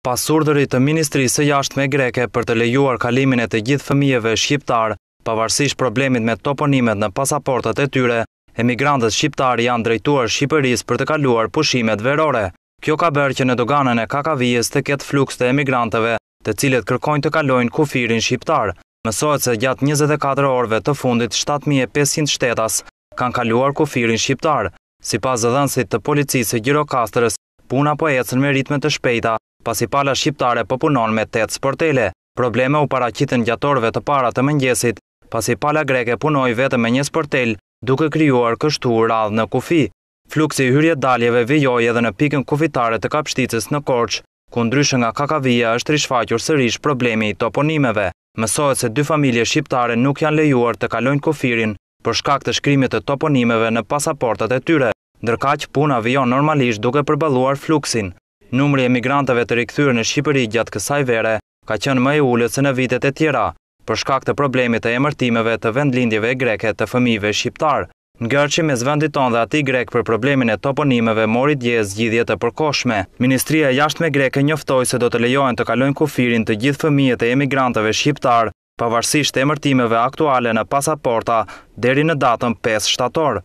Pas urdhërit të Ministrisë së Jashtme greke për të lejuar kalimin e të gjithë fëmijëve shqiptar, pavarësisht problemit me toponimet në pasaportat e tyre, emigrantët shqiptar janë drejtuar Shqipërisë për të kaluar pushimet verore. Kjo ka bërë që në doganën e Kakavijës të ketë fluks të emigrantëve, të cilët kërkojnë të kalojnë kufirin shqiptar. Mësohet se gjatë 24 orëve të fundit 7500 shtetas kanë kaluar kufirin shqiptar. Sipas dhënësit të policisë së Gjirokastrës, puna po ecën me ritme të shpejta, pasi pala shqiptare po punon me 8 sportele. Probleme u paraqitën gjatë orëve të para të mëngjesit, pasi pala greke punoi vetëm me 1 sportel, duke krijuar kështu radhë në kufi. Fluksi i hyrje-daljeve vijoi edhe në pikën kufitare të Kapshticës në Korçë, ku ndryshe nga Kakavija është rishfaqur sërish problemi i toponimeve. Mësohet se 2 familje shqiptare nuk janë lejuar të kalojnë kufirin për shkak të shkrimit të toponimeve në pasaportat e tyre, ndërkaq puna vijon normalisht duke përballuar fluksin. Numri i emigrantëve të rikthyer në Shqipëri gjatë kësaj vere ka qenë më i ulët se në vitet e tjera, për shkak të problemit të emërtimeve të vendlindjeve greke të fëmijëve shqiptar. Ngërçi mes vendit tonë dhe atij grek për problemin e toponimeve mori dje zgjidhje të përkohshme. Ministria e Jashtme greke njoftoi se do të lejohen të kalojnë kufirin të gjithë fëmijët e emigrantëve shqiptar, pavarësisht emërtimeve aktuale në pasaporta deri në datën 5 shtator.